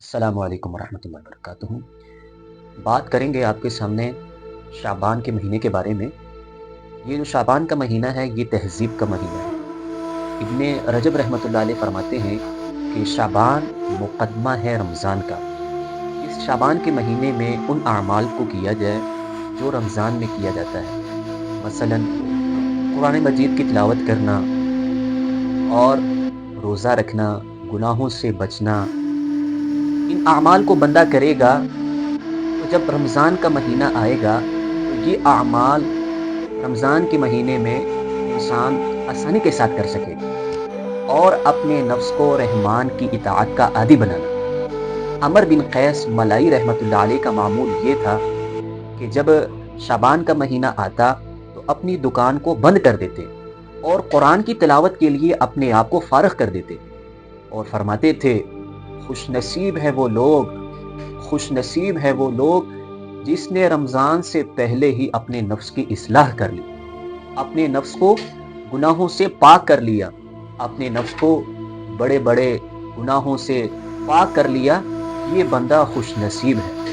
السلام علیکم ورحمۃ اللہ وبرکاتہ۔ بات کریں گے آپ کے سامنے شعبان کے مہینے کے بارے میں۔ یہ جو شعبان کا مہینہ ہے یہ تہذیب کا مہینہ ہے۔ ابن رجب رحمۃ اللہ علیہ فرماتے ہیں کہ شعبان مقدمہ ہے رمضان کا۔ اس شعبان کے مہینے میں ان اعمال کو کیا جائے جو رمضان میں کیا جاتا ہے، مثلا قرآن مجید کی تلاوت کرنا اور روزہ رکھنا، گناہوں سے بچنا۔ ان اعمال کو بندہ کرے گا تو جب رمضان کا مہینہ آئے گا تو یہ اعمال رمضان کے مہینے میں انسان آسانی کے ساتھ کر سکے گا، اور اپنے نفس کو رحمان کی اطاعت کا عادی بنانا۔ عمر بن قیس ملائی رحمۃ اللہ علیہ کا معمول یہ تھا کہ جب شعبان کا مہینہ آتا تو اپنی دکان کو بند کر دیتے اور قرآن کی تلاوت کے لیے اپنے آپ کو فارغ کر دیتے، اور فرماتے تھے خوش نصیب ہے وہ لوگ، خوش نصیب ہے وہ لوگ جس نے رمضان سے پہلے ہی اپنے نفس کی اصلاح کر لی، اپنے نفس کو گناہوں سے پاک کر لیا، اپنے نفس کو بڑے بڑے گناہوں سے پاک کر لیا۔ یہ بندہ خوش نصیب ہے۔